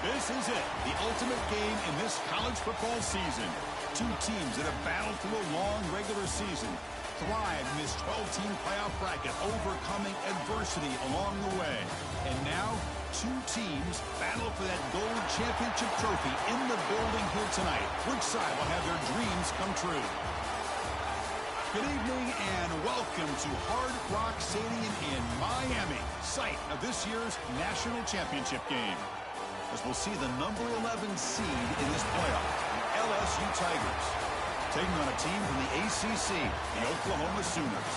This is it, the ultimate game in this college football season. Two teams that have battled through a long regular season, thrived in this 12-team playoff bracket, overcoming adversity along the way. And now, two teams battle for that gold championship trophy in the building here tonight. Which side will have their dreams come true? Good evening and welcome to Hard Rock Stadium in Miami, site of this year's national championship game. As we'll see the number 11 seed in this playoff, the LSU Tigers, taking on a team from the ACC, the Oklahoma Sooners.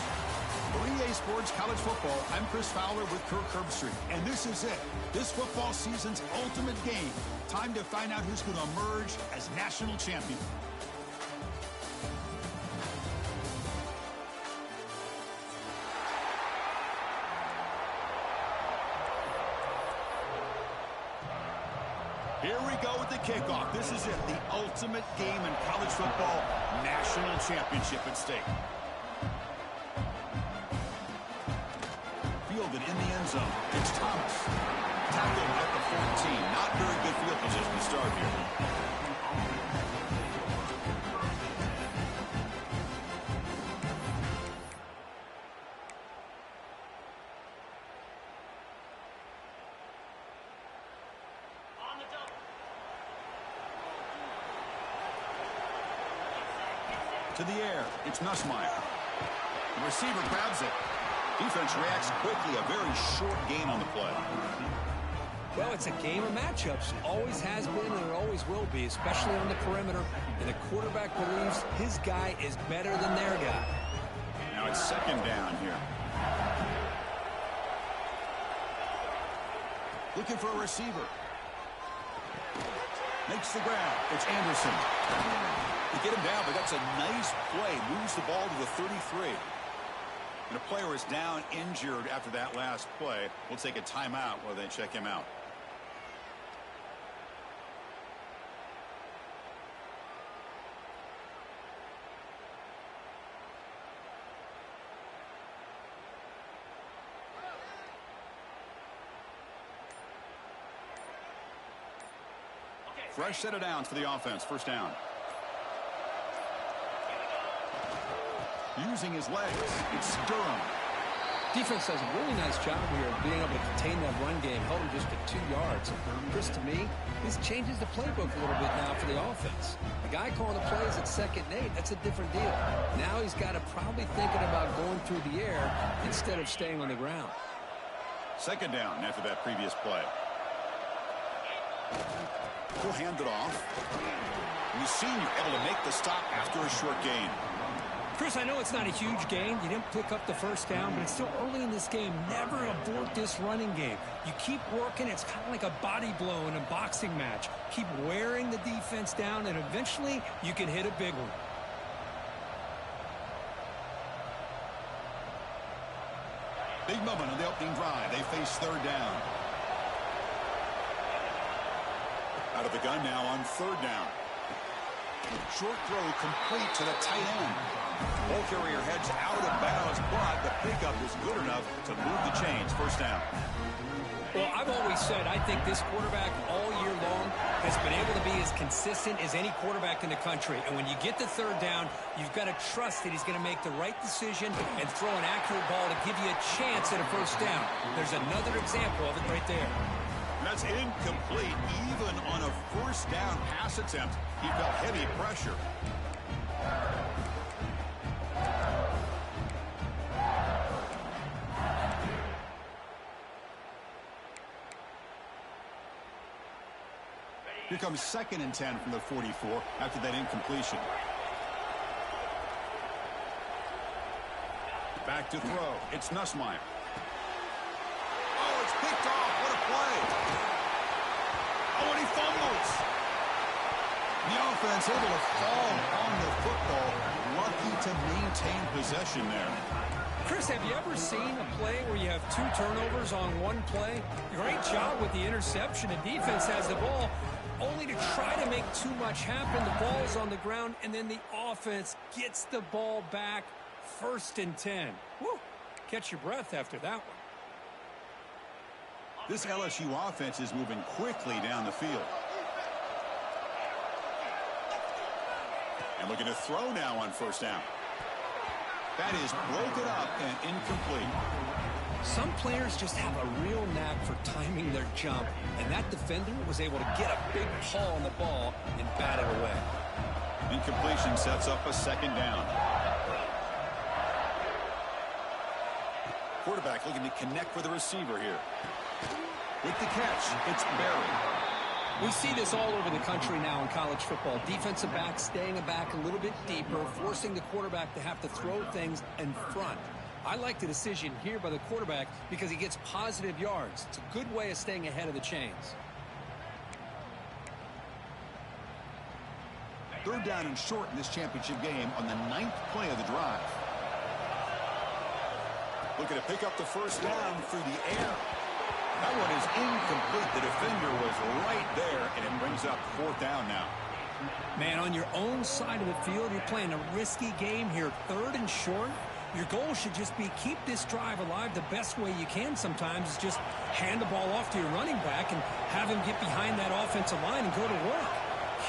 For EA Sports College Football, I'm Chris Fowler with Kirk Herbstreit, and this is it, this football season's ultimate game. Time to find out who's going to emerge as national champion. Here we go with the kickoff. This is it, the ultimate game in college football, national championship at stake. Fielded in the end zone. It's Thomas. Tackled at the 14. Not very good field position to start here. To the air, it's Nussmeier. The receiver grabs it. Defense reacts quickly. A very short gain on the play. Well, it's a game of matchups. Always has been and it always will be, especially on the perimeter. And the quarterback believes his guy is better than their guy. Now it's second down here. Looking for a receiver. Makes the grab. It's Anderson. To get him down, but that's a nice play. Moves the ball to the 33. And a player is down injured after that last play. We'll take a timeout while they check him out. Fresh set of downs for the offense. First down. Using his legs, it's Durham. Defense does a really nice job here of being able to contain that run game. Held him just at 2 yards. Chris, to me, this changes the playbook a little bit now for the offense. The guy calling the plays at 2nd and 8, that's a different deal. Now he's got to probably thinking about going through the air instead of staying on the ground. Second down after that previous play. He'll hand it off. And the senior able to make the stop after a short gain. Chris, I know it's not a huge gain. You didn't pick up the first down, but it's still early in this game. Never abort this running game. You keep working. It's kind of like a body blow in a boxing match. Keep wearing the defense down, and eventually you can hit a big one. Big moment on the opening drive. They face third down. Out of the gun now on third down. Short throw complete to the tight end. Ball carrier heads out of bounds, but the pickup is good enough to move the chains. First down. Well, I've always said I think this quarterback all year long has been able to be as consistent as any quarterback in the country. And when you get the third down, you've got to trust that he's going to make the right decision and throw an accurate ball to give you a chance at a first down. There's another example of it right there. That's incomplete. Even on a first down pass attempt, he felt heavy pressure. Here comes 2nd and 10 from the 44 after that incompletion. Back to throw. It's Nussmeier. Oh, it's picked off. What a play. Oh, and he fumbles. The offense able to fall on the football. Lucky to maintain possession there. Chris, have you ever seen a play where you have 2 turnovers on one play? Great job with the interception. The defense has the ball, only to try to make too much happen. The ball's on the ground, and then the offense gets the ball back. 1st and 10. Woo! Catch your breath after that one. This LSU offense is moving quickly down the field. And looking to throw now on first down. That is broken up and incomplete. Some players just have a real knack for timing their jump, and that defender was able to get a big paw on the ball and bat it away. Incompletion sets up a 2nd down. Quarterback looking to connect with the receiver here. With the catch, it's Barry. We see this all over the country now in college football. Defensive backs staying back a little bit deeper, forcing the quarterback to have to throw things in front. I like the decision here by the quarterback because he gets positive yards. It's a good way of staying ahead of the chains. Third down and short in this championship game on the 9th play of the drive. Looking to pick up the first down through the air. That one is incomplete. The defender was right there, and it brings up 4th down now. Man, on your own side of the field, you're playing a risky game here. 3rd and short. Your goal should just be keep this drive alive the best way you can sometimes is just hand the ball off to your running back and have him get behind that offensive line and go to work.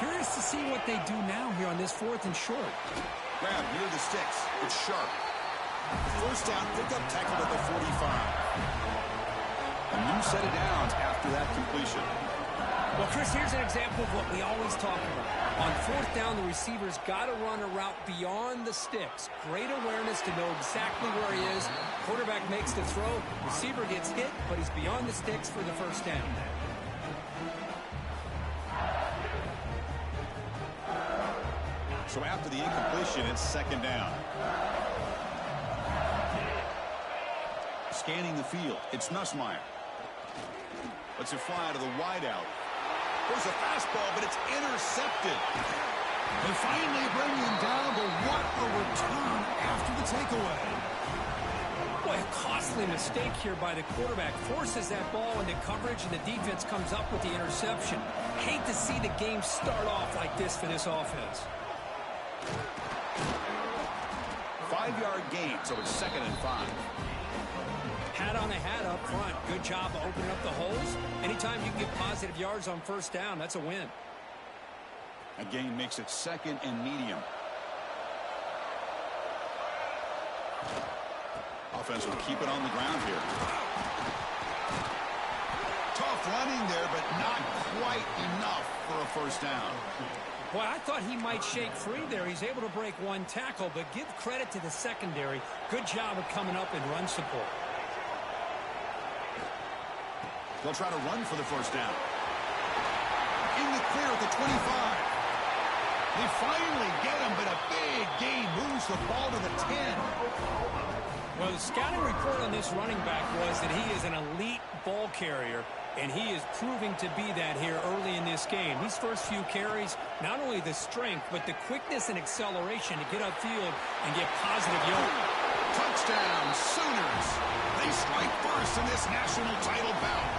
Curious to see what they do now here on this 4th and short. Grab near the sticks. It's sharp. First down, pickup tackle at the 45. A new set of downs after that completion. Well, Chris, here's an example of what we always talk about. On 4th down, the receiver's got to run a route beyond the sticks. Great awareness to know exactly where he is. Quarterback makes the throw. Receiver gets hit, but he's beyond the sticks for the first down. So after the incompletion, it's 2nd down. Scanning the field, it's Nussmeier. Lets it fly to the wideout. There's a fastball, but it's intercepted. They finally bring him down, but what a return after the takeaway. Boy, a costly mistake here by the quarterback. Forces that ball into coverage, and the defense comes up with the interception. Hate to see the game start off like this for this offense. 5-yard gain, so it's 2nd and 5. Hat on a hat up front. Good job of opening up the holes. Anytime you can get positive yards on first down, that's a win. A gain makes it 2nd and medium. Offense will keep it on the ground here. Tough running there, but not quite enough for a first down. Well, I thought he might shake free there. He's able to break one tackle, but give credit to the secondary. Good job of coming up in run support. They'll try to run for the first down. In the clear at the 25. They finally get him, but a big gain moves the ball to the 10. Well, the scouting report on this running back was that he is an elite ball carrier, and he is proving to be that here early in this game. These first few carries, not only the strength, but the quickness and acceleration to get upfield and get positive yards. Touchdown, Sooners. They strike first in this national title bout.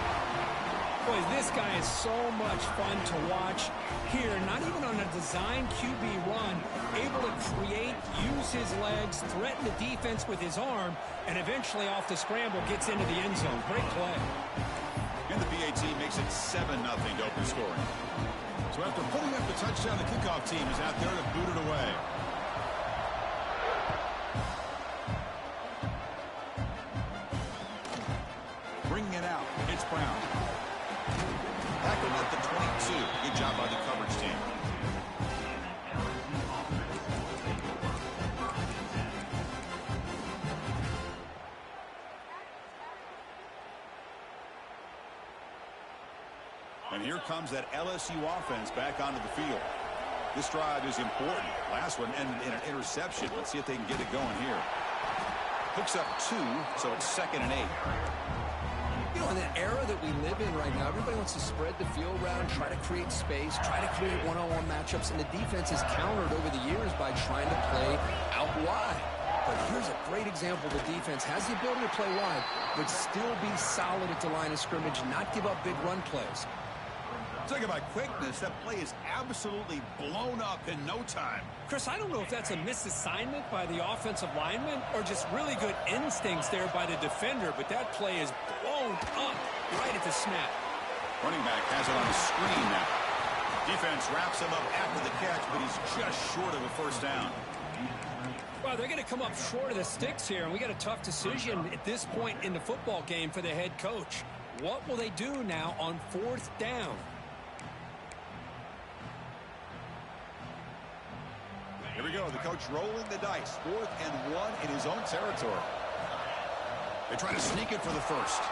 Boy, this guy is so much fun to watch here. Not even on a design QB run, able to create, use his legs, threaten the defense with his arm, and eventually off the scramble gets into the end zone. Great play. And the PAT makes it 7-0 to open scoring. So after putting up the touchdown, the kickoff team is out there to boot it away. Bringing it out, it's Brown. Tackled at the 22. Good job by the coverage team. And here comes that LSU offense back onto the field. This drive is important. Last one ended in an interception. Let's see if they can get it going here. Picks up 2, so it's 2nd and 8. You know, in the era that we live in right now, everybody wants to spread the field around, try to create space, try to create one-on-one matchups, and the defense has countered over the years by trying to play out wide. But here's a great example. The defense has the ability to play wide, but still be solid at the line of scrimmage, not give up big run plays. Talk about quickness. That play is absolutely blown up in no time. Chris, I don't know if that's a misassignment by the offensive lineman or just really good instincts there by the defender, but that play is blown up right at the snap. Running back has it on the screen now. Defense wraps him up after the catch, but he's just short of a first down. Well, they're going to come up short of the sticks here, and we got a tough decision at this point in the football game for the head coach. What will they do now on 4th down? Here we go. The coach rolling the dice. 4th and 1 in his own territory. They try to sneak it for the first.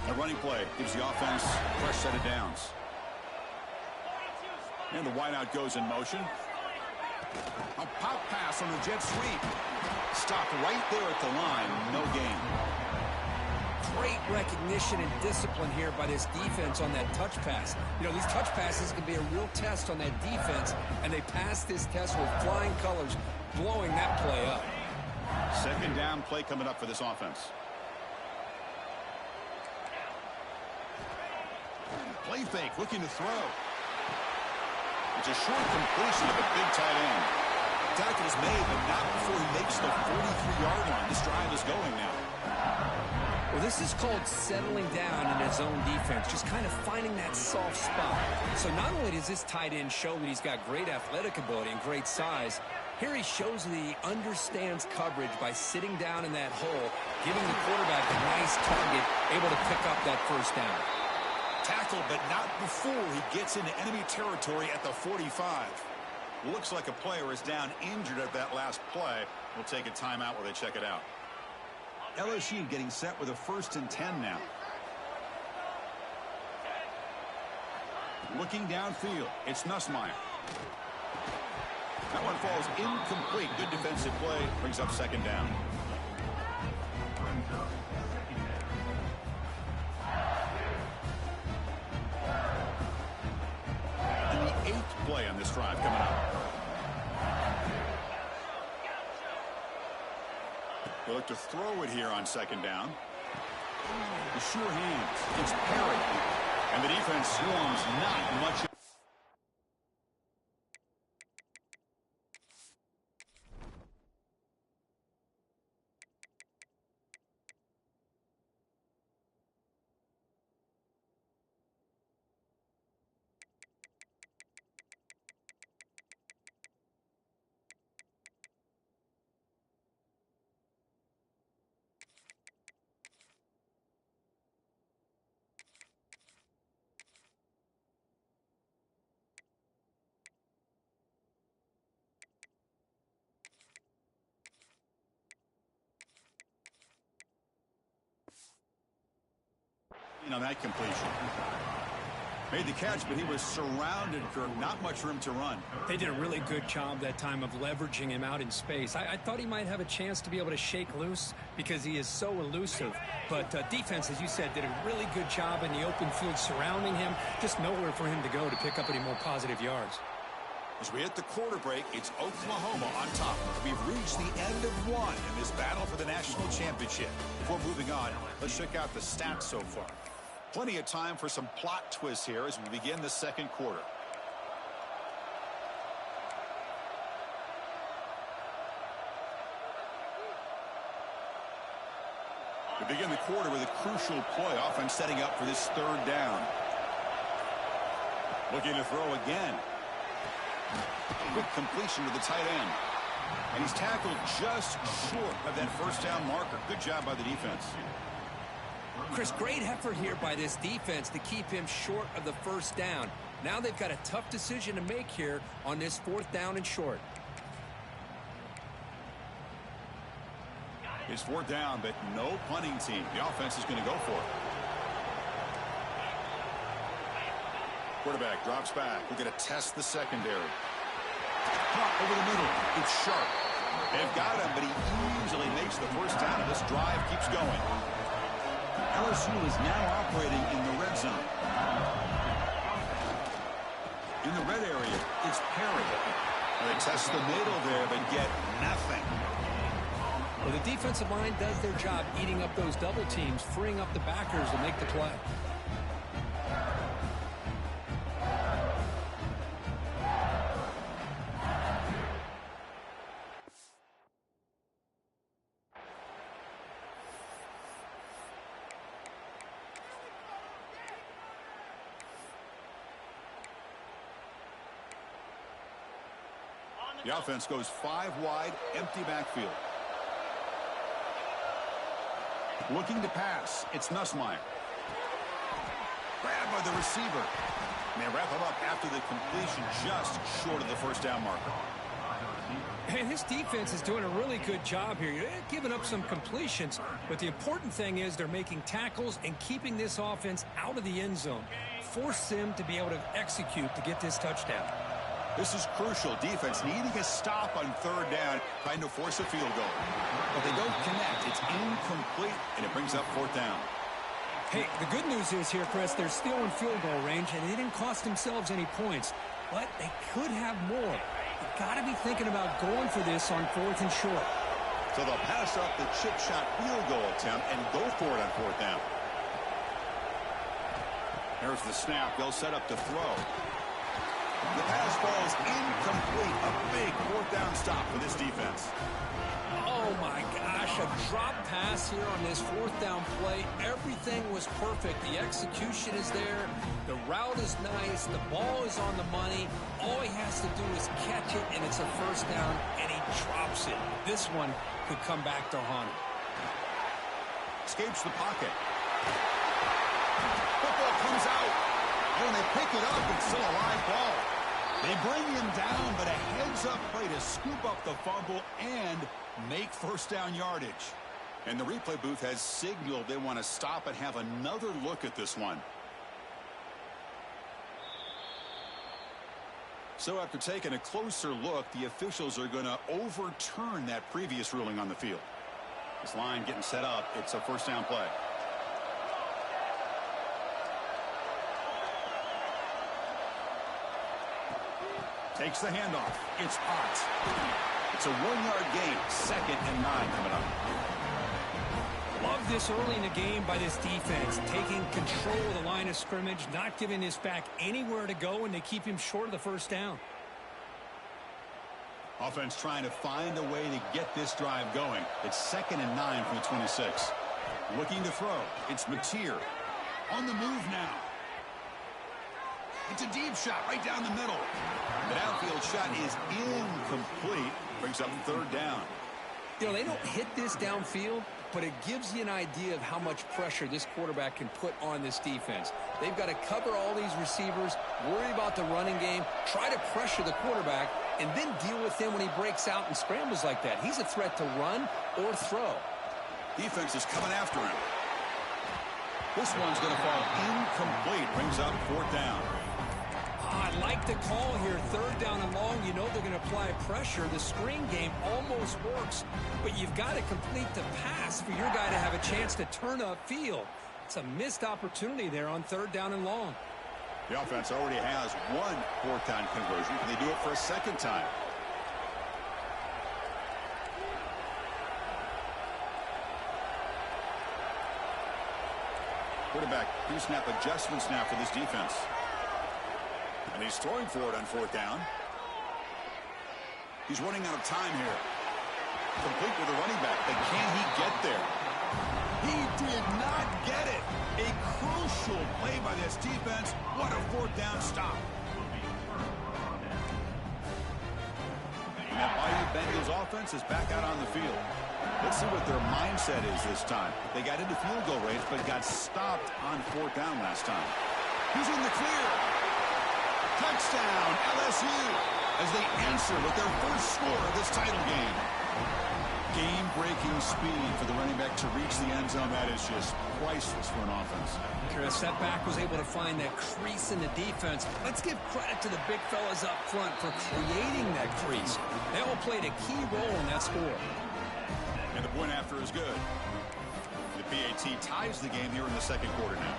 A running play gives the offense a fresh set of downs. And the wideout goes in motion. A pop pass on the jet sweep. Stopped right there at the line. No gain. Great recognition and discipline here by this defense on that touch pass. You know, these touch passes can be a real test on that defense, and they passed this test with flying colors, blowing that play up. 2nd down play coming up for this offense. Play fake, looking to throw. It's a short completion of a big tight end. Tackle is made, but not before he makes the 43-yard line. This drive is going now. Well, this is called settling down in his own defense, just kind of finding that soft spot. So not only does this tight end show that he's got great athletic ability and great size, here he shows that he understands coverage by sitting down in that hole, giving the quarterback a nice target, able to pick up that first down. Tackled, but not before he gets into enemy territory at the 45. Looks like a player is down injured at that last play. We'll take a timeout while they check it out. LSU getting set with a 1st and 10 now. Looking downfield, it's Nussmeier. That one falls incomplete. Good defensive play, brings up 2nd down. And the 8th play on this drive coming up. They look to throw it here on 2nd down. The sure hands. It's Perry. And the defense swarms not much. On that completion. Made the catch, but he was surrounded, Kirk. Not much room to run. They did a really good job that time of leveraging him out in space. I thought he might have a chance to be able to shake loose because he is so elusive. But defense, as you said, did a really good job in the open field surrounding him. Just nowhere for him to go to pick up any more positive yards. As we hit the quarter break, it's Oklahoma on top. We've reached the end of one in this battle for the national championship. Before moving on, let's check out the stats so far. Plenty of time for some plot twists here as we begin the second quarter. We begin the quarter with a crucial play, offense setting up for this third down. Looking to throw again. Quick completion to the tight end. And he's tackled just short of that first down marker. Good job by the defense. Chris, great effort here by this defense to keep him short of the first down. Now they've got a tough decision to make here on this fourth down and short. It's fourth down, but no punting team. The offense is going to go for it. Quarterback drops back. We're going to test the secondary. Caught over the middle. It's sharp. They've got him, but he easily makes the first down, and this drive keeps going. LSU is now operating in the red zone. In the red area, it's Perry. They test the middle there, but get nothing. Well, the defensive line does their job eating up those double teams, freeing up the backers to make the play. The offense goes 5 wide, empty backfield. Looking to pass, it's Nussmeier. Grabbed by the receiver. And they wrap him up after the completion just short of the first down marker. And his defense is doing a really good job here. They're giving up some completions, but the important thing is they're making tackles and keeping this offense out of the end zone. Force them to be able to execute to get this touchdown. This is crucial. Defense needing a stop on third down, trying to force a field goal. But they don't connect. It's incomplete, and it brings up fourth down. Hey, the good news is here, Chris, they're still in field goal range, and they didn't cost themselves any points. But they could have more. You've got to be thinking about going for this on fourth and short. So they'll pass up the chip shot field goal attempt and go for it on fourth down. There's the snap. They'll set up to throw. The pass falls incomplete. A big fourth down stop for this defense. Oh, my gosh. A drop pass here on this fourth down play. Everything was perfect. The execution is there. The route is nice. The ball is on the money. All he has to do is catch it, and it's a first down, and he drops it. This one could come back to haunt him. Escapes the pocket. Football comes out. When they pick it up, it's still a live ball. They bring him down, but a heads-up play to scoop up the fumble and make first down yardage. And the replay booth has signaled they want to stop and have another look at this one. So after taking a closer look, the officials are going to overturn that previous ruling on the field. This line getting set up. It's a first down play. Takes the handoff. It's hot. It's a 1-yard gain. 2nd and 9 coming up. Love this early in the game by this defense. Taking control of the line of scrimmage, not giving this back anywhere to go, and they keep him short of the first down. Offense trying to find a way to get this drive going. It's 2nd and 9 from the 26. Looking to throw. It's Mateer. On the move now. It's a deep shot right down the middle. The downfield shot is incomplete. Brings up third down. You know, they don't hit this downfield, but it gives you an idea of how much pressure this quarterback can put on this defense. They've got to cover all these receivers, worry about the running game, try to pressure the quarterback, and then deal with him when he breaks out and scrambles like that. He's a threat to run or throw. Defense is coming after him. This one's going to fall incomplete. Brings up 4th down. I like the call here. 3rd down and long. You know they're going to apply pressure. The screen game almost works, but you've got to complete the pass for your guy to have a chance to turn upfield. It's a missed opportunity there on 3rd down and long. The offense already has one 4th down conversion. Can they do it for a 2nd time? Quarterback pre-snap adjustments now for this defense. And he's throwing for it on 4th down. He's running out of time here. Complete with the running back, but can he get there? He did not get it. A crucial play by this defense. What a 4th down stop. And that Bayou Bengals offense is back out on the field. Let's see what their mindset is this time. They got into field goal range, but got stopped on 4th down last time. He's in the clear. Touchdown, LSU, as they answer with their first score of this title game. Game-breaking speed for the running back to reach the end zone. That is just priceless for an offense. Chris, that back was able to find that crease in the defense. Let's give credit to the big fellas up front for creating that crease. They all played a key role in that score. And the point after is good. The PAT ties the game here in the 2nd quarter now.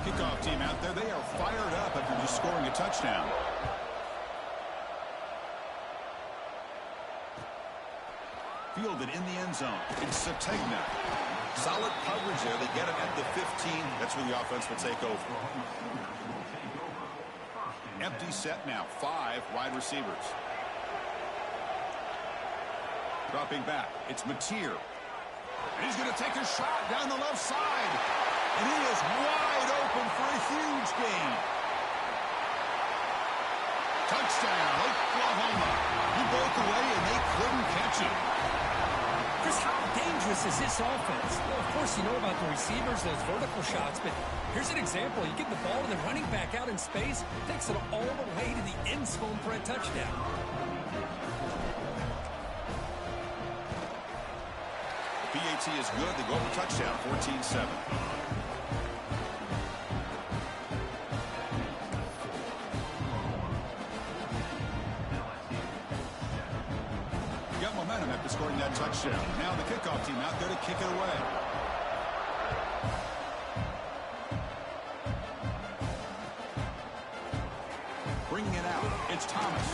Kickoff team out there. They are fired up after just scoring a touchdown. Fielded in the end zone. It's Sategna. Solid coverage there. They get it at the 15. That's where the offense will take over. Empty set now. 5 wide receivers. Dropping back. It's Mateer. And he's going to take a shot down the left side. And he is wide open for a huge gain. Touchdown, Oklahoma. He broke away and they couldn't catch him. Chris, how dangerous is this offense? Well, of course, you know about the receivers, those vertical shots, but here's an example. You get the ball to the running back out in space, takes it all the way to the end zone for a touchdown. The PAT is good. They go over touchdown, 14-7. After scoring that touchdown. Now the kickoff team out there to kick it away. Bringing it out. It's Thomas.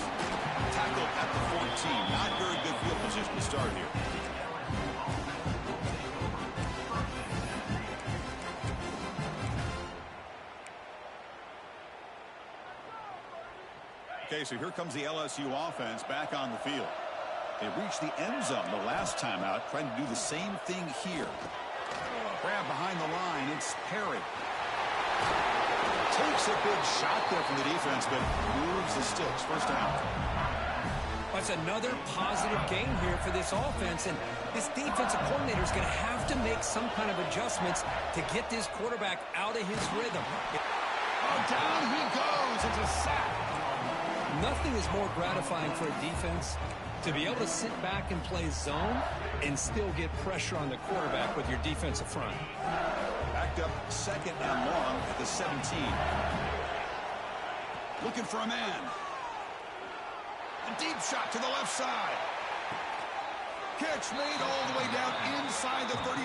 Tackled at the 14. Not very good field position to start here. Okay, so here comes the LSU offense back on the field. They reached the end zone the last time out, trying to do the same thing here. Grab behind the line. It's Perry. Takes a big shot there from the defense, but moves the sticks. First down. That's another positive game here for this offense, and this defensive coordinator is going to have to make some kind of adjustments to get this quarterback out of his rhythm. Oh, down he goes. It's a sack. Nothing is more gratifying for a defense to be able to sit back and play zone and still get pressure on the quarterback with your defensive front. Backed up 2nd and long at the 17. Looking for a man. A deep shot to the left side. Catch made all the way down inside the 35.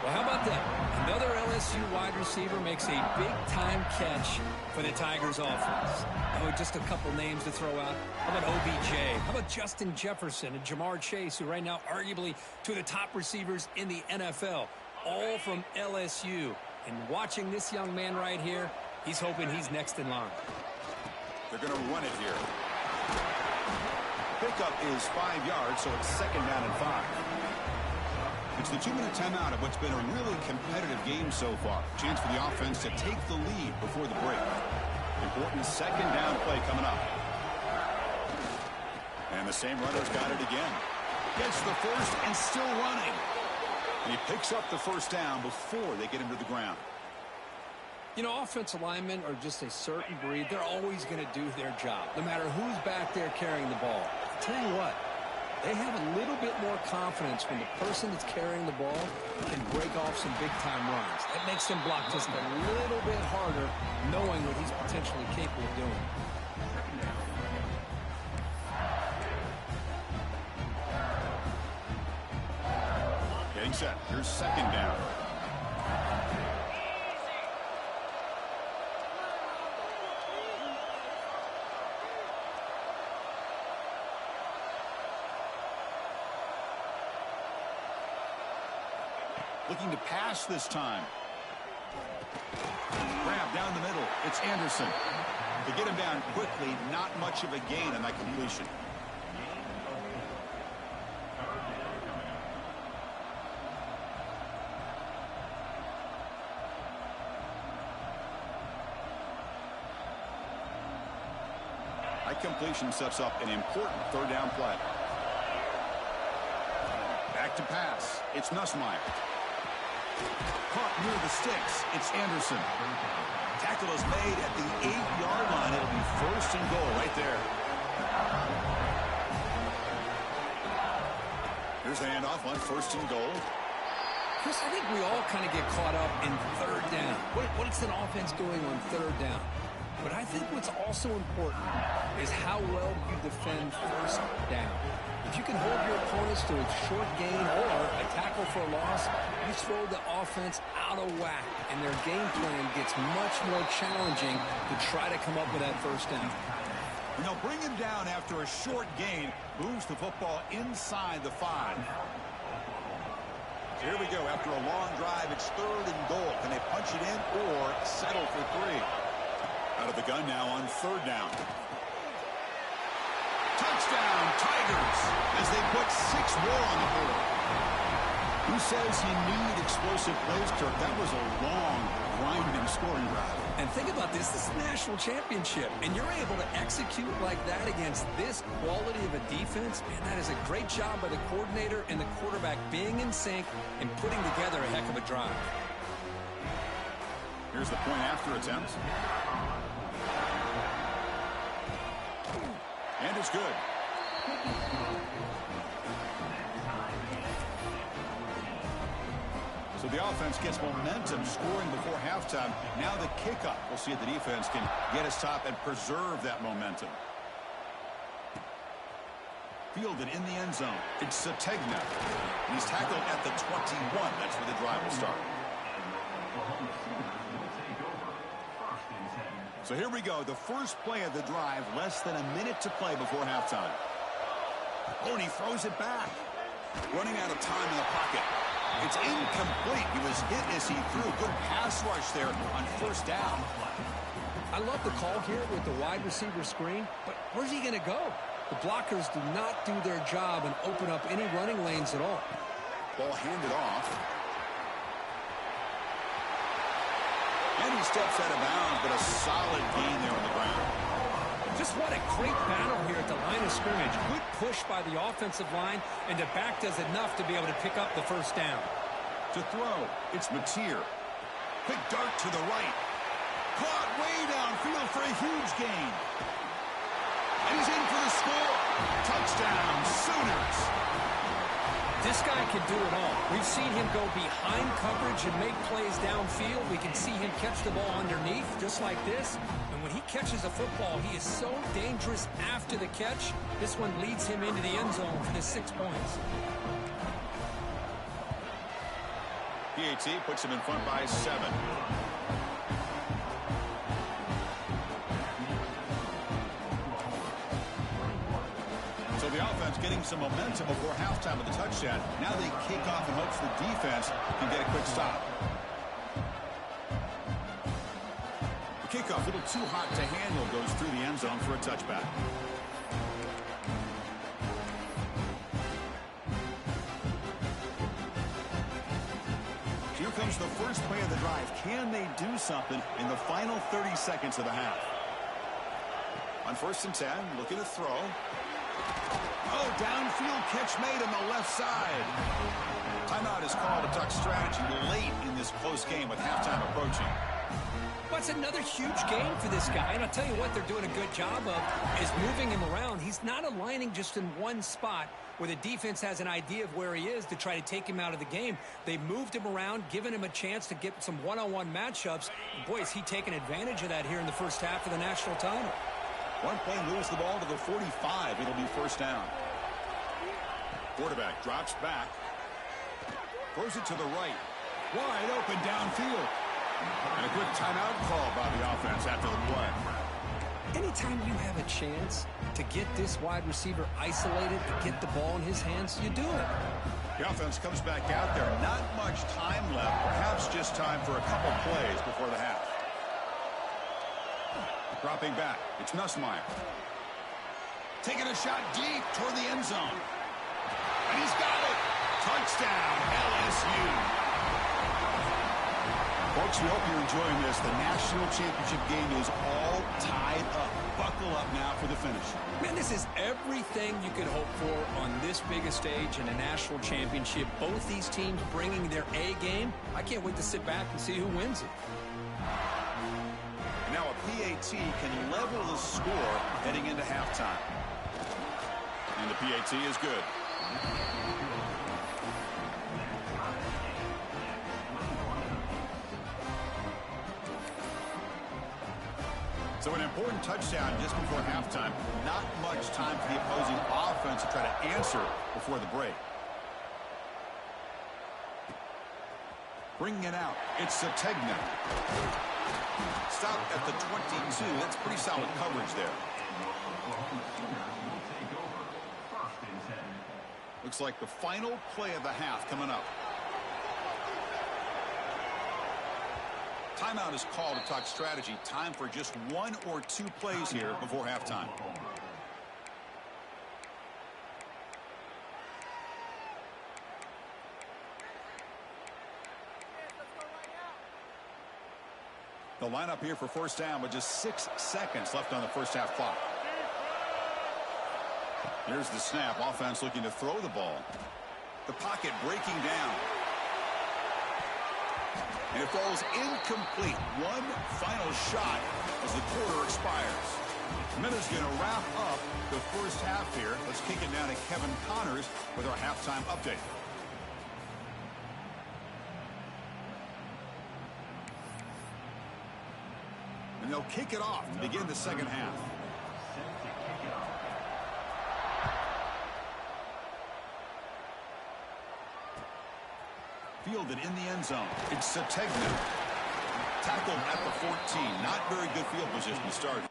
Well, how about that? Another LSU wide receiver makes a big-time catch for the Tigers offense. Oh, just a couple names to throw out. How about OBJ? How about Justin Jefferson and Jamar Chase, who right now arguably two of the top receivers in the NFL, all from LSU. And watching this young man right here, he's hoping he's next in line. They're going to run it here. Pickup is 5 yards, so it's 2nd down and 5. It's the 2-minute timeout of what's been a really competitive game so far. Chance for the offense to take the lead before the break. Important 2nd down play coming up. And the same runner's got it again. Gets the first and still running. And he picks up the first down before they get him to the ground. You know, offensive linemen are just a certain breed. They're always going to do their job, no matter who's back there carrying the ball. I'll tell you what, They have a little bit more confidence when the person that's carrying the ball can break off some big-time runs. That makes them block just a little bit harder, knowing what he's potentially capable of doing. Getting set. Here's second down. Looking to pass this time. Grab down the middle. It's Anderson. To get him down quickly, not much of a gain on that completion. That completion sets up an important third down play. Back to pass. It's Nussmeier. Caught near the sticks. It's Anderson. Tackle is made at the 8-yard line. It'll be first and goal right there. Here's the handoff on first and goal. Chris, I think we all kind of get caught up in third down. What's an offense doing on third down? But I think what's also important is how well you defend first down. If you can hold your opponents to a short gain or a tackle for a loss, you throw the offense out of whack, and their game plan gets much more challenging to try to come up with that first down. And they'll bring him down after a short gain, moves the football inside the 5. So here we go. After a long drive, it's third and goal. Can they punch it in or settle for 3? Out of the gun now on third down. Touchdown, Tigers, as they put 6 more on the board. Who says he needed explosive plays, Kirk? That was a long, grinding scoring drive. And think about this. This is the national championship, and you're able to execute like that against this quality of a defense. Man, that is a great job by the coordinator and the quarterback being in sync and putting together a heck of a drive. Here's the point after attempt. And it's good. So the offense gets momentum scoring before halftime. Now the kickoff. We'll see if the defense can get a stop and preserve that momentum. Fielded in the end zone. It's Sategna. He's tackled at the 21. That's where the drive will start. So here we go, the first play of the drive, less than a minute to play before halftime. Oh, and he throws it back. Running out of time in the pocket. It's incomplete. He was hit as he threw. Good pass rush there on first down. I love the call here with the wide receiver screen, but where's he going to go? The blockers do not do their job and open up any running lanes at all. Ball handed off. And he steps out of bounds, but a solid gain there on the ground. Just what a great battle here at the line of scrimmage. Good push by the offensive line, and the back does enough to be able to pick up the first down. To throw, it's Mateer. Quick dart to the right. Caught way downfield for a huge gain. And he's in for the score. Touchdown, Sooners. This guy can do it all. We've seen him go behind coverage and make plays downfield. We can see him catch the ball underneath, just like this. And when he catches a football, he is so dangerous after the catch. This one leads him into the end zone for the 6 points. PAT puts him in front by 7. So the offense getting some momentum before halftime with the touchdown. Now they kick off in hopes the defense can get a quick stop. The kickoff, a little too hot to handle, goes through the end zone for a touchback. Here comes the first play of the drive. Can they do something in the final 30 seconds of the half? On 1st and 10, looking to throw. Oh, downfield catch made on the left side. Timeout is called. A Duck strategy late in this close game with halftime approaching. What's another huge game for this guy? And I'll tell you what they're doing a good job of is moving him around. He's not aligning just in one spot. where the defense has an idea of where he is to try to take him out of the game. They moved him around, given him a chance to get some one-on-one matchups. Boy, is he taking advantage of that here in the first half of the national title. One play moves the ball to the 45. It'll be first down. Quarterback drops back. Throws it to the right. Wide open downfield. And a quick timeout call by the offense after the play. Anytime you have a chance to get this wide receiver isolated, to get the ball in his hands, you do it. The offense comes back out there. Not much time left. Perhaps just time for a couple plays before the half. Dropping back. It's Nussmeier. Taking a shot deep toward the end zone. And he's got it. Touchdown, LSU. Folks, we hope you're enjoying this. The national championship game is all tied up. Buckle up now for the finish. Man, this is everything you could hope for on this biggest stage in a national championship. Both these teams bringing their A game. I can't wait to sit back and see who wins it. Now a PAT can level the score heading into halftime. And the PAT is good. So an important touchdown just before halftime. Not much time for the opposing offense to try to answer before the break. Bringing it out. It's Sategna. Stopped at the 22. That's pretty solid coverage there. Looks like the final play of the half coming up. Timeout is called to talk strategy. Time for just one or two plays here before halftime. The lineup here for first down with just 6 seconds left on the first half clock. Here's the snap. Offense looking to throw the ball. The pocket breaking down. And it falls incomplete. One final shot as the quarter expires. Minutes going to wrap up the first half here. Let's kick it down to Kevin Connors with our halftime update. And they'll kick it off to begin the second half. Fielded in the end zone. It's Sategna. Tackled at the 14. Not very good field position to start.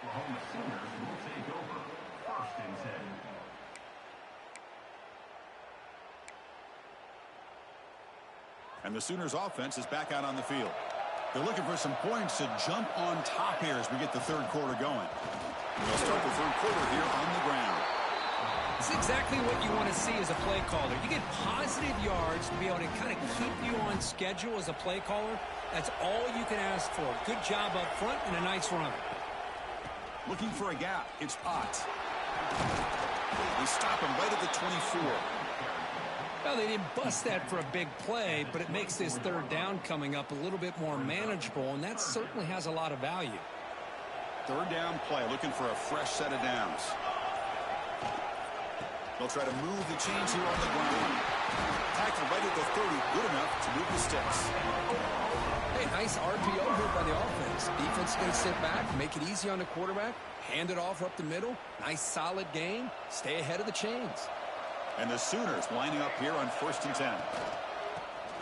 Oklahoma Sooners will take over. 1st and 10. And the Sooners offense is back out on the field. They're looking for some points to jump on top here as we get the third quarter going. They'll start the third quarter here on the ground. It's exactly what you want to see as a play caller. You get positive yards to be able to kind of keep you on schedule as a play caller. That's all you can ask for. Good job up front and a nice run. Looking for a gap. It's Potts. They stop him right at the 24. Well, they didn't bust that for a big play, but it makes this third down coming up a little bit more manageable, and that certainly has a lot of value. Third down play, looking for a fresh set of downs. They'll try to move the chains here on the ground. Tackle right at the 30, good enough to move the sticks. Hey, nice RPO here by the offense. Defense is going to sit back, make it easy on the quarterback, hand it off up the middle. Nice, solid game. Stay ahead of the chains. And the Sooners lining up here on 1st and 10.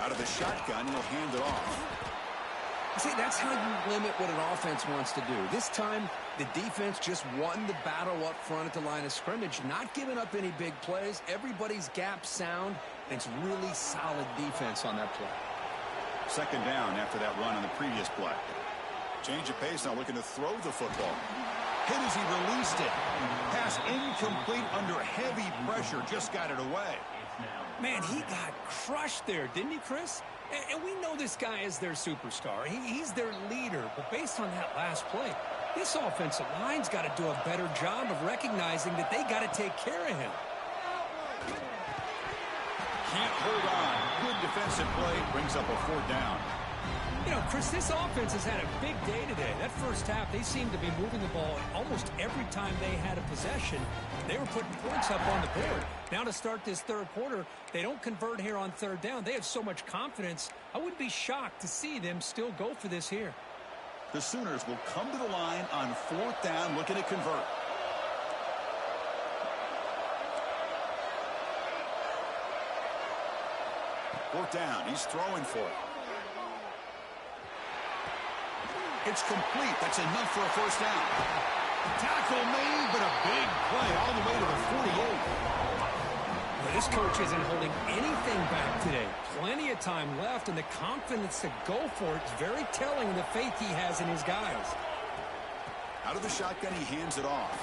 Out of the shotgun, he'll hand it off. See, that's how you limit what an offense wants to do. This time, the defense just won the battle up front at the line of scrimmage, not giving up any big plays. Everybody's gap sound, and it's really solid defense on that play. 2nd down after that run on the previous play. Change of pace, now looking to throw the football. Hit as he released it. Pass incomplete under heavy pressure. Just got it away. Man, he got crushed there, didn't he, Chris? And we know this guy is their superstar. He's their leader. But based on that last play, this offensive line's got to do a better job of recognizing that they got to take care of him. Can't hold on. Good defensive play. Brings up a 4th down. You know, Chris, this offense has had a big day today. That first half, they seemed to be moving the ball almost every time they had a possession. They were putting points up on the board. Now to start this 3rd quarter, they don't convert here on 3rd down. They have so much confidence. I wouldn't be shocked to see them still go for this here. The Sooners will come to the line on 4th down, looking to convert. Fourth down. He's throwing for it. It's complete. That's enough for a 1st down. Tackle made, but a big play all the way to the 48. Well, this coach isn't holding anything back today. Plenty of time left, and the confidence to go for it is very telling of the faith he has in his guys. Out of the shotgun, he hands it off.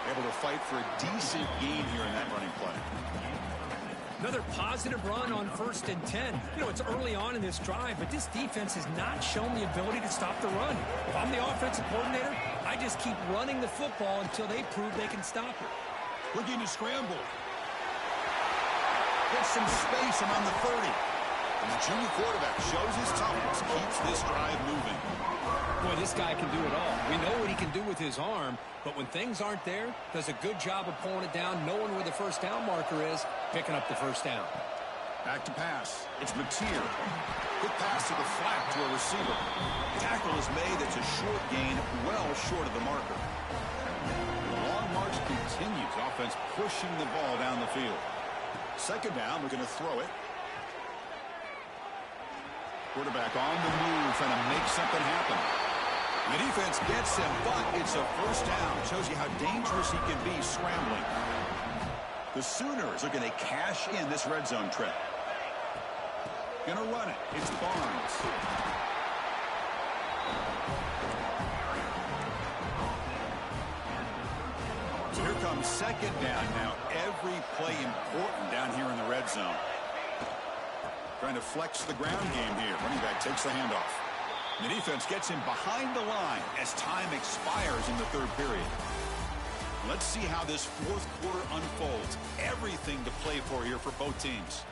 Able to fight for a decent gain here in that running play. Another positive run on 1st and 10. You know, it's early on in this drive, but this defense has not shown the ability to stop the run. If I'm the offensive coordinator, I just keep running the football until they prove they can stop it. Looking to scramble. Gets some space around the 30. And the junior quarterback shows his toughness, keeps this drive moving. Boy, this guy can do it all. We know what he can do with his arm, but when things aren't there, does a good job of pulling it down, knowing where the 1st down marker is, picking up the 1st down. Back to pass. It's Mateer. Good pass to the flat to a receiver. Tackle is made. It's a short gain, well short of the marker. The long march continues. Offense pushing the ball down the field. 2nd down. We're going to throw it. Quarterback on the move, trying to make something happen. The defense gets him, but it's a 1st down. Shows you how dangerous he can be scrambling. The Sooners are going to cash in this red zone trip. Going to run it. It's Barnes. So here comes 2nd down now. Every play important down here in the red zone. Trying to flex the ground game here. Running back takes the handoff. The defense gets him behind the line as time expires in the 3rd period. Let's see how this 4th quarter unfolds. Everything to play for here for both teams.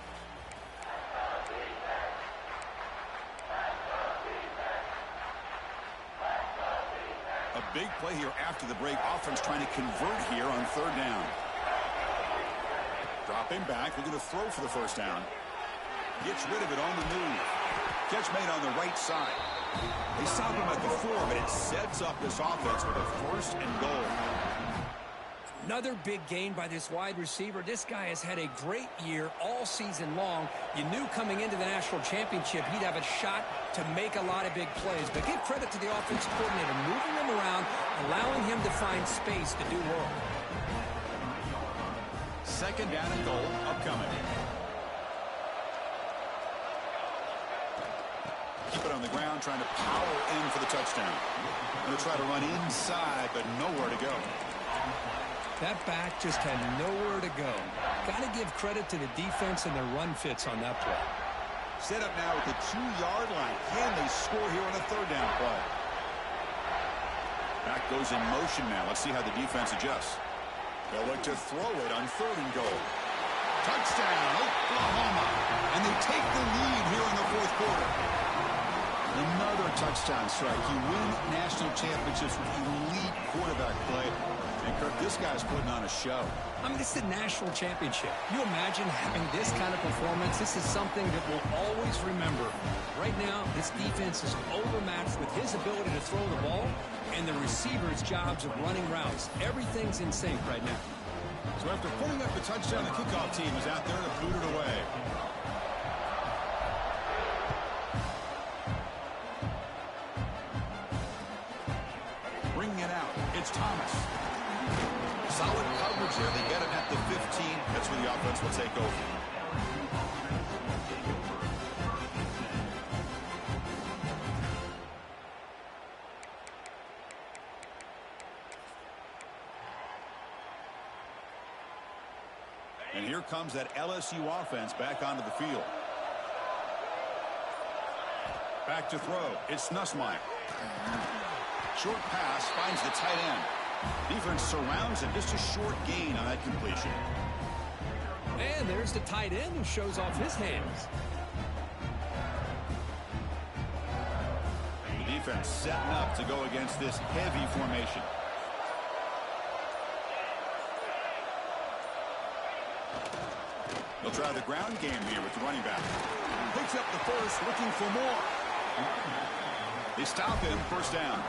A big play here after the break. Offense trying to convert here on 3rd down. Dropping back. We're going to throw for the 1st down. Gets rid of it on the move. Catch made on the right side. They stop him at the 4, but it sets up this offense with a 1st and goal. Another big gain by this wide receiver. This guy has had a great year all season long. You knew coming into the national championship he'd have a shot to make a lot of big plays. But give credit to the offensive coordinator, moving him around, allowing him to find space to do work. 2nd down and goal upcoming. Keep it on the ground, trying to power in for the touchdown. Going to try to run inside, but nowhere to go. That back just had nowhere to go. Got to give credit to the defense and their run fits on that play. Set up now at the 2-yard line. Can they score here on a 3rd down play? Back goes in motion now. Let's see how the defense adjusts. They'll look to throw it on 3rd and goal. Touchdown, Oklahoma. And they take the lead here in the 4th quarter. Another touchdown strike. You win national championships with elite quarterback play. And, Kirk, this guy's putting on a show. I mean, this is a national championship. You imagine having this kind of performance? This is something that we'll always remember. Right now, this defense is overmatched with his ability to throw the ball and the receivers' jobs of running routes. Everything's in sync right now. So after putting up the touchdown, the kickoff team is out there to boot it away. Bringing it out, it's Thomas. Solid coverage there. They get him at the 15. That's where the offense will take over. And here comes that LSU offense back onto the field. Back to throw. It's Nussmeier. Short pass finds the tight end. Defense surrounds him. Just a short gain on that completion. And there's the tight end who shows off his hands. The defense setting up to go against this heavy formation. They'll try the ground game here with the running back. Picks up the first, looking for more. They stop him, first down.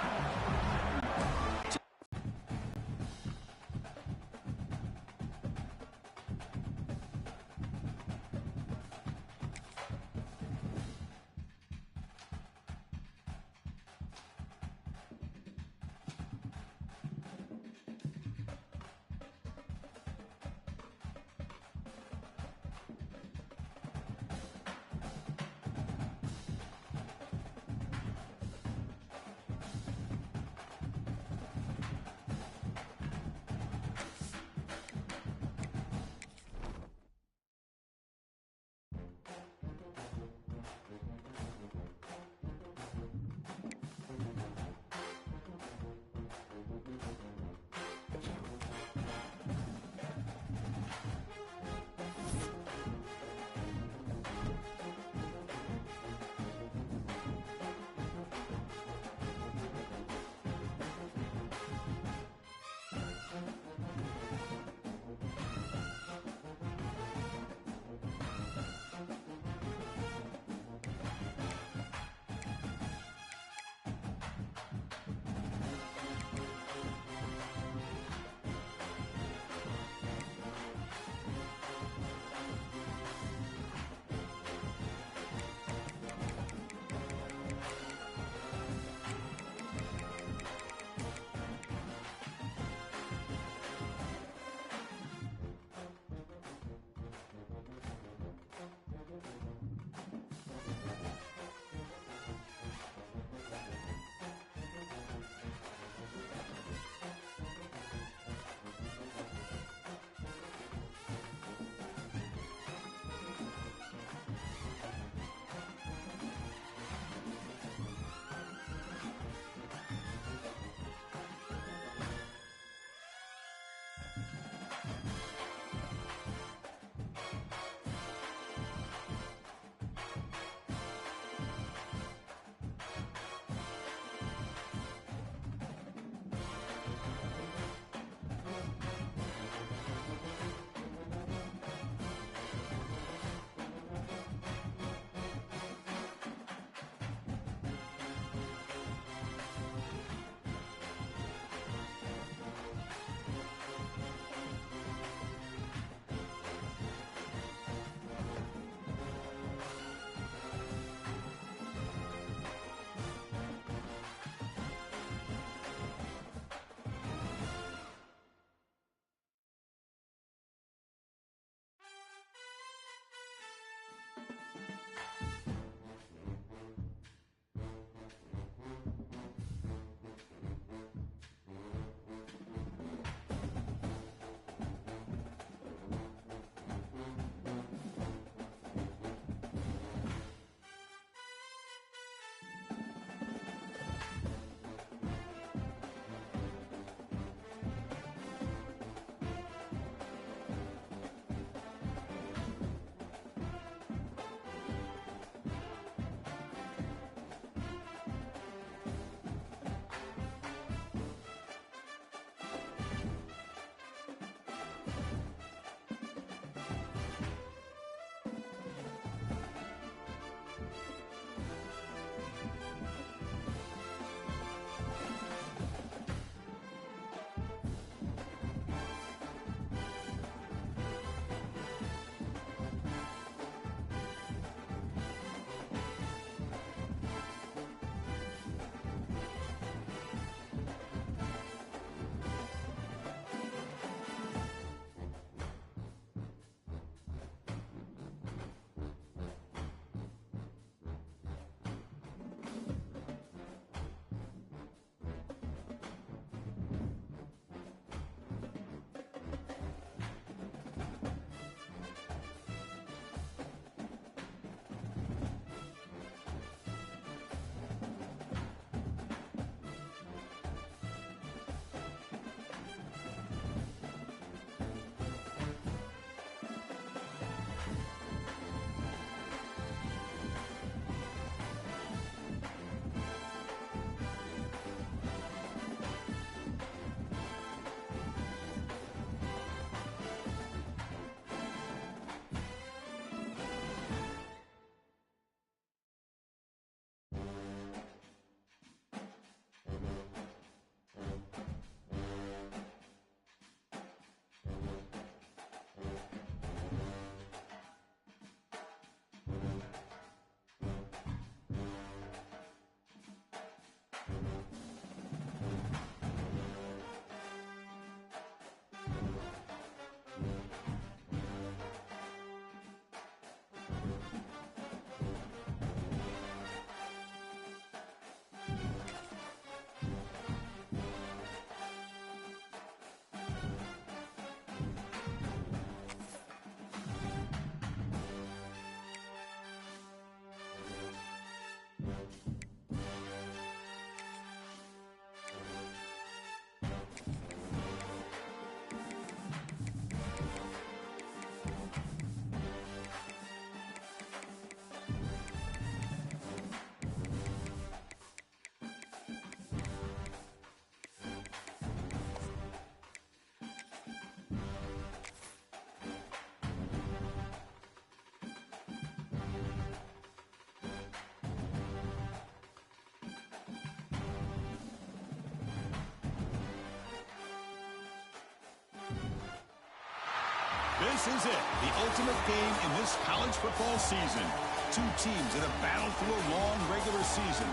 This is it, the ultimate game in this college football season. Two teams that have battled through a long regular season,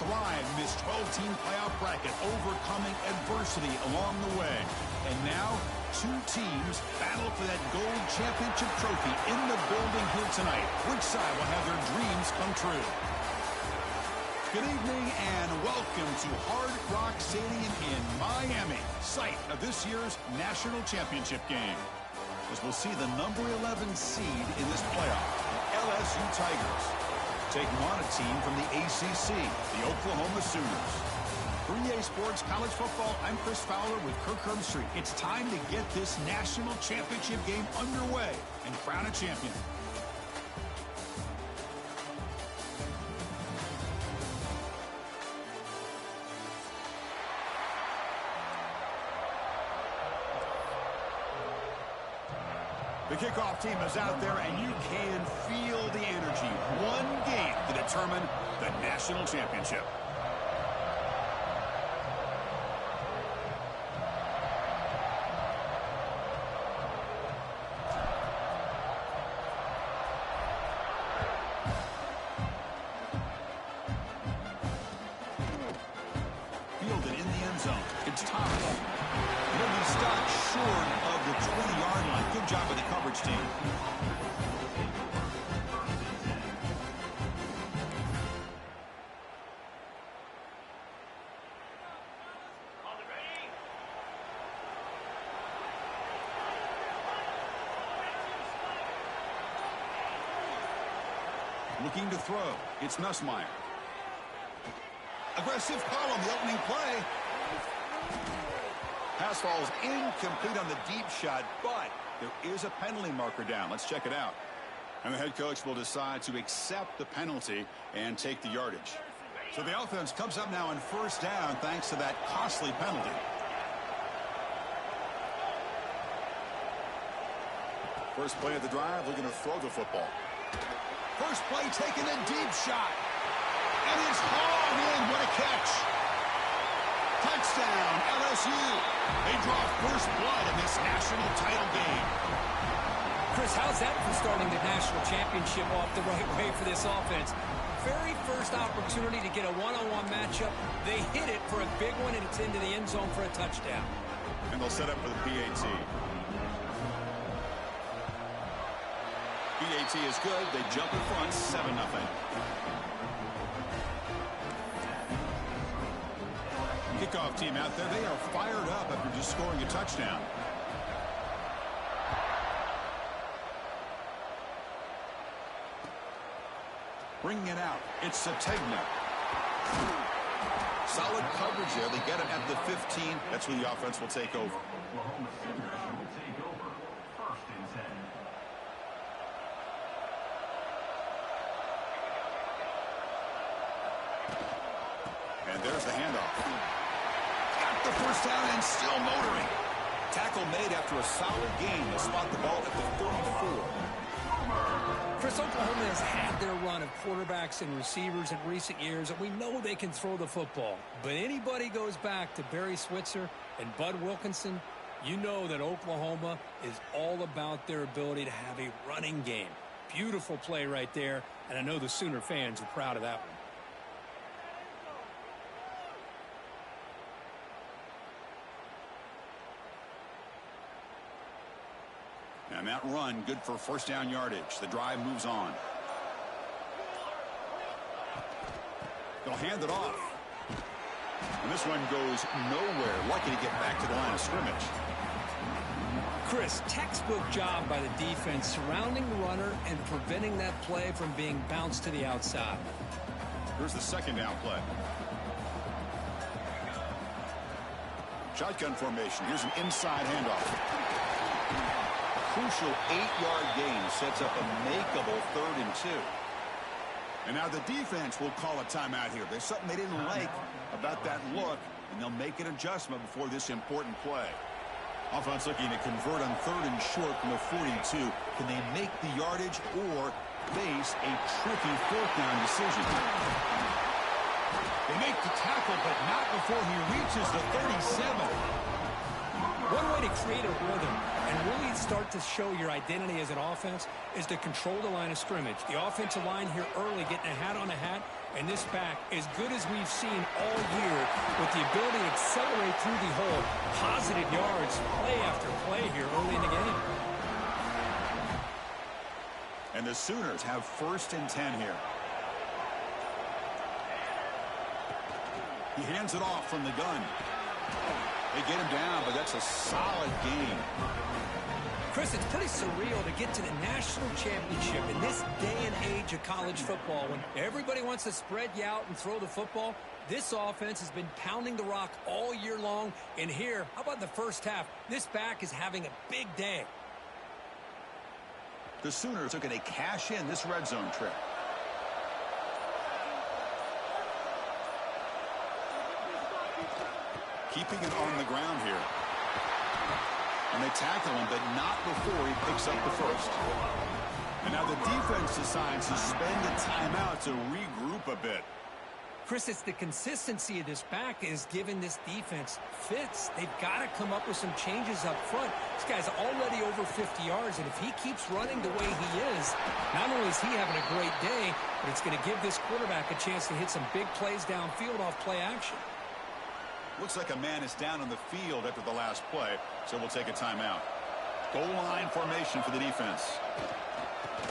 thrived in this 12-team playoff bracket, overcoming adversity along the way. And now, two teams battle for that gold championship trophy in the building here tonight. Which side will have their dreams come true? Good evening and welcome to Hard Rock Stadium in Miami, site of this year's national championship game. As we'll see the number 11 seed in this playoff, the LSU Tigers, taking on a team from the ACC, the Oklahoma Sooners. For EA Sports College Football, I'm Chris Fowler with Kirk Herbstreit. It's time to get this national championship game underway and crown a champion. The kickoff team is out there, and you can feel the energy. One game to determine the national championship. Fielded in the end zone. It's Thomas. He'll be stopped short of the 20-yard line. Good job by the coverage team. Looking to throw. It's Nussmeier. Aggressive call on the opening play. Pass falls incomplete on the deep shot, but there is a penalty marker down. Let's check it out. And the head coach will decide to accept the penalty and take the yardage. So the offense comes up now on first down thanks to that costly penalty. First play of the drive, looking to throw the football. First play taken, a deep shot. And it's hauled in. What a catch. Touchdown, LSU. They draw first blood in this national title game. Chris, how's that for starting the national championship off the right way for this offense? Very first opportunity to get a one-on-one matchup. They hit it for a big one, and it's into the end zone for a touchdown. And they'll set up for the PAT. PAT is good. They jump in front, 7-0. Kickoff team out there. They are fired up after just scoring a touchdown. Bringing it out. It's Sategna. Solid coverage there. They get him at the 15. That's where the offense will take over. Oklahoma Sooners will take over. First and 10. And there's the handoff. Got the first down and still motoring. Tackle made after a solid gain. They'll spot the ball at the 34. Chris, Oklahoma has had their run of quarterbacks and receivers in recent years, and we know they can throw the football. But anybody goes back to Barry Switzer and Bud Wilkinson, you know that Oklahoma is all about their ability to have a running game. Beautiful play right there, and I know the Sooner fans are proud of that one. And that run, good for first down yardage. The drive moves on. They'll hand it off. And this one goes nowhere. Lucky to get back to the line of scrimmage. Chris, textbook job by the defense surrounding the runner and preventing that play from being bounced to the outside. Here's the second down play. Shotgun formation. Here's an inside handoff. Crucial 8-yard gain sets up a makeable 3rd and 2. And now the defense will call a timeout here. There's something they didn't like about that look, and they'll make an adjustment before this important play. Offense looking to convert on 3rd and short from the 42. Can they make the yardage or face a tricky 4th down decision? They make the tackle, but not before he reaches the 37. One way to create a rhythm and really start to show your identity as an offense is to control the line of scrimmage. The offensive line here early getting a hat on a hat, and this back, as good as we've seen all year, with the ability to accelerate through the hole, positive yards, play after play here early in the game. And the Sooners have 1st and 10 here. He hands it off from the gun. They get him down, but that's a solid game. Chris, it's pretty surreal to get to the national championship in this day and age of college football when everybody wants to spread you out and throw the football. This offense has been pounding the rock all year long. And here, how about the first half? This back is having a big day. The Sooners are going to cash in this red zone trip. Keeping it on the ground here. And they tackle him, but not before he picks up the first. And now the defense decides to spend a timeout to regroup a bit. Chris, it's the consistency of this back is giving this defense fits. They've got to come up with some changes up front. This guy's already over 50 yards, and if he keeps running the way he is, not only is he having a great day, but it's going to give this quarterback a chance to hit some big plays downfield off play action. Looks like a man is down on the field after the last play, so we'll take a timeout. Goal line formation for the defense.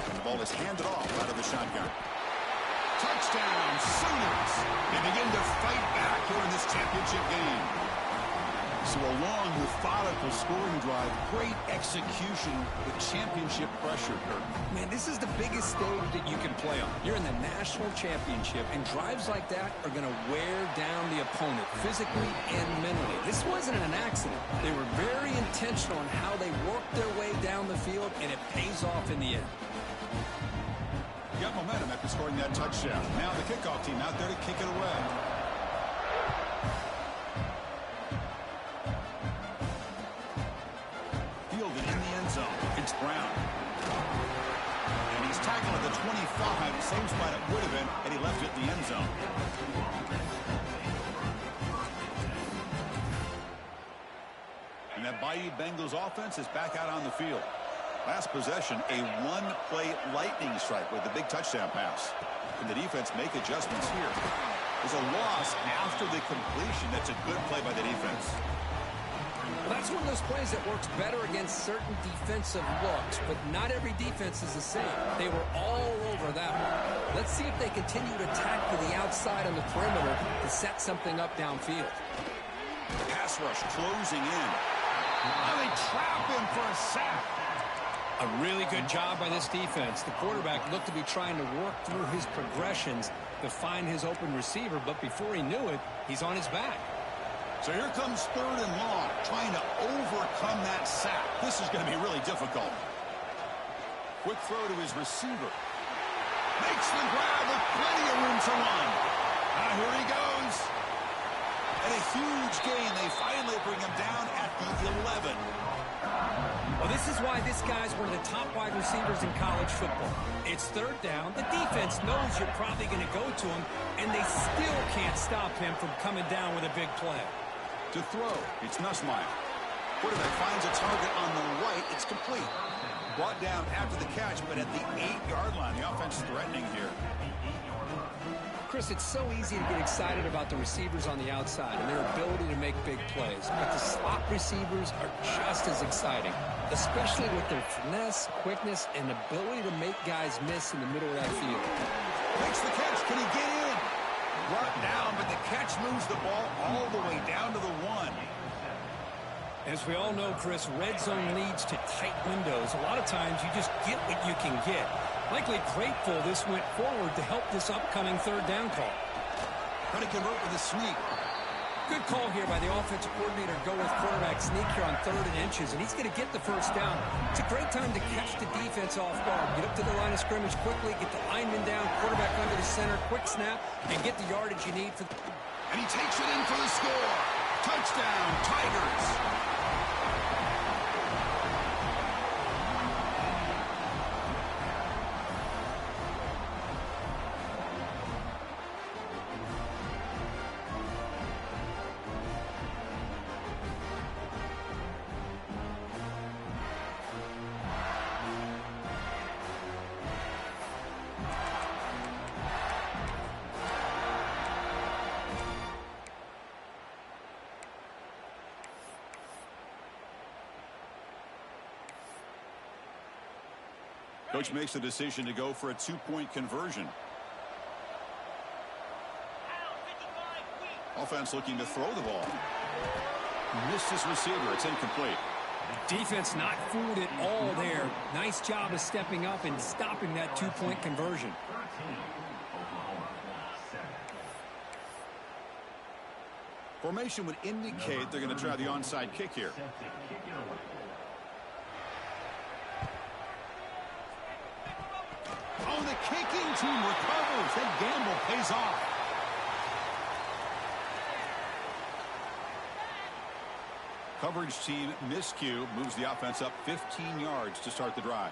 And the ball is handed off out of the shotgun. Touchdown, Sooners! They begin to fight back here in this championship game. So a long, methodical scoring drive, great execution with championship pressure, Kirk. Man, this is the biggest stage that you can play on. You're in the national championship, and drives like that are going to wear down the opponent physically and mentally. This wasn't an accident. They were very intentional in how they worked their way down the field, and it pays off in the end. Got momentum after scoring that touchdown. Now the kickoff team out there to kick it away. Fielded in the end zone. It's Brown. And he's tackled at the 25, same spot it would have been had he left it in the end zone. And that Bayou Bengals offense is back out on the field. Last possession, a one-play lightning strike with the big touchdown pass. Can the defense make adjustments here? There's a loss after the completion. That's a good play by the defense. Well, that's one of those plays that works better against certain defensive looks, but not every defense is the same. They were all over that one. Let's see if they continue to attack to the outside on the perimeter to set something up downfield. Pass rush closing in. Oh, they trap him for a sack. A really good job by this defense. The quarterback looked to be trying to work through his progressions to find his open receiver, but before he knew it, he's on his back. So here comes 3rd and long, trying to overcome that sack. This is going to be really difficult. Quick throw to his receiver. Makes the grab with plenty of room to run. Here he goes. And a huge gain. They finally bring him down at the 11. Well, this is why this guy's one of the top wide receivers in college football. It's 3rd down. The defense knows you're probably going to go to him, and they still can't stop him from coming down with a big play. To throw, it's Nussmeier. Quarterback finds a target on the right. It's complete. Brought down after the catch, but at the 8-yard line. The offense is threatening here. Chris, it's so easy to get excited about the receivers on the outside and their ability to make big plays, but the slot receivers are just as exciting, especially with their finesse, quickness, and ability to make guys miss in the middle of that field. Makes the catch. Can he get in? Brought down, but the catch moves the ball all the way down to the 1. As we all know, Chris, red zone leads to tight windows. A lot of times you just get what you can get. Likely grateful this went forward to help this upcoming 3rd down call. Trying to convert with a sneak. Good call here by the offensive coordinator. Go with quarterback sneak here on 3rd and inches, and he's going to get the first down. It's a great time to catch the defense off guard. Get up to the line of scrimmage quickly, get the lineman down, quarterback under the center, quick snap, and get the yardage you need. And he takes it in for the score. Touchdown, Tigers. Coach makes the decision to go for a two-point conversion. Offense looking to throw the ball. Missed his receiver. It's incomplete. Defense not fooled at all there. Nice job of stepping up and stopping that two-point conversion. Formation would indicate they're going to try the onside kick here. Oh, the kicking team recovers. That gamble pays off. Coverage team miscue moves the offense up 15 yards to start the drive.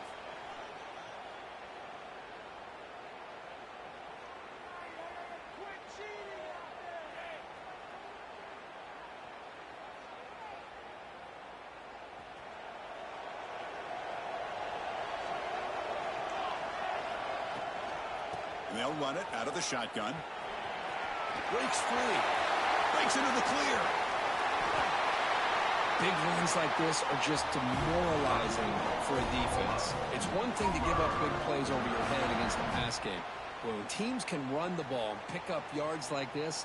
And they'll run it out of the shotgun. Breaks free. Breaks into the clear. Big runs like this are just demoralizing for a defense. It's one thing to give up big plays over your head against the pass game. But when teams can run the ball and pick up yards like this,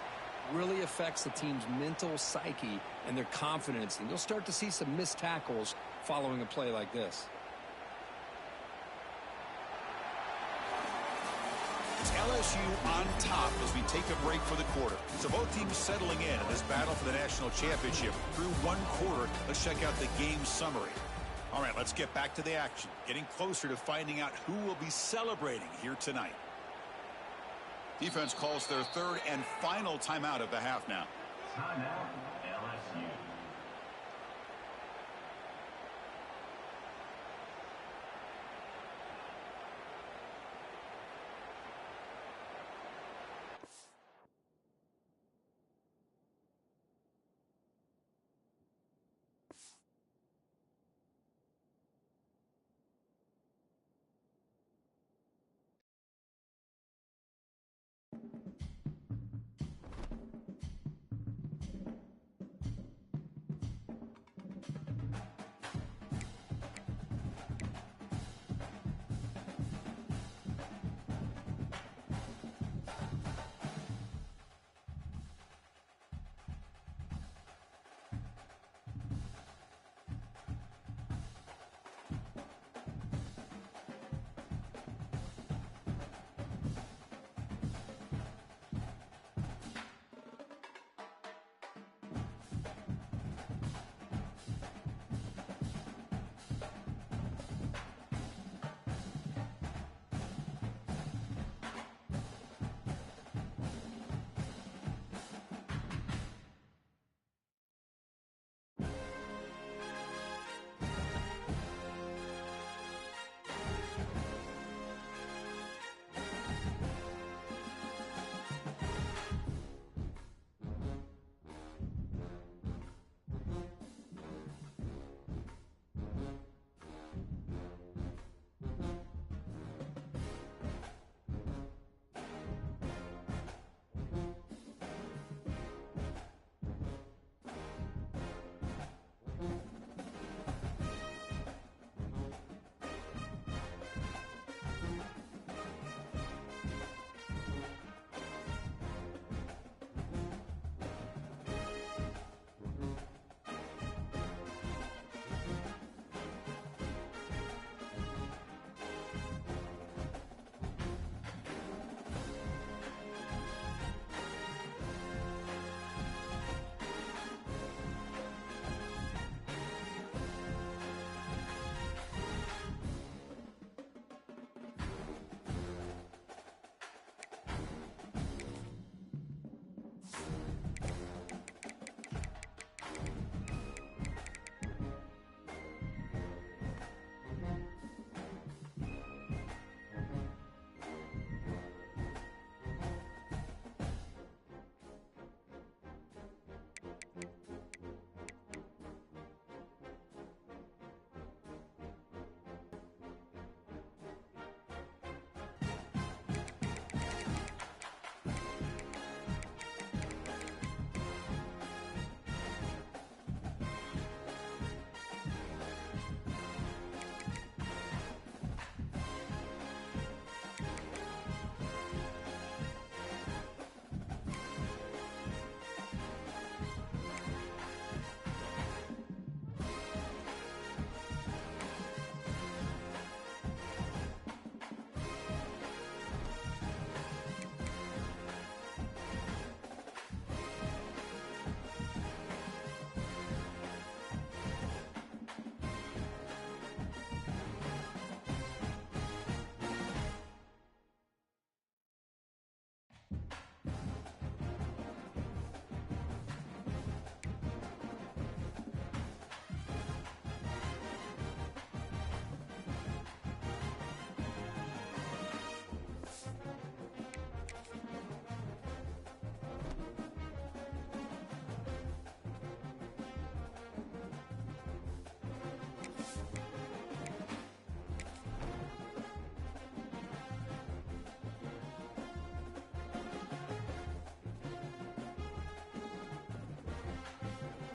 really affects the team's mental psyche and their confidence. And you'll start to see some missed tackles following a play like this. It's LSU on top as we take a break for the quarter. So both teams settling in this battle for the national championship through one quarter. Let's check out the game summary. All right, let's get back to the action. Getting closer to finding out who will be celebrating here tonight. Defense calls their third and final timeout of the half now. Timeout,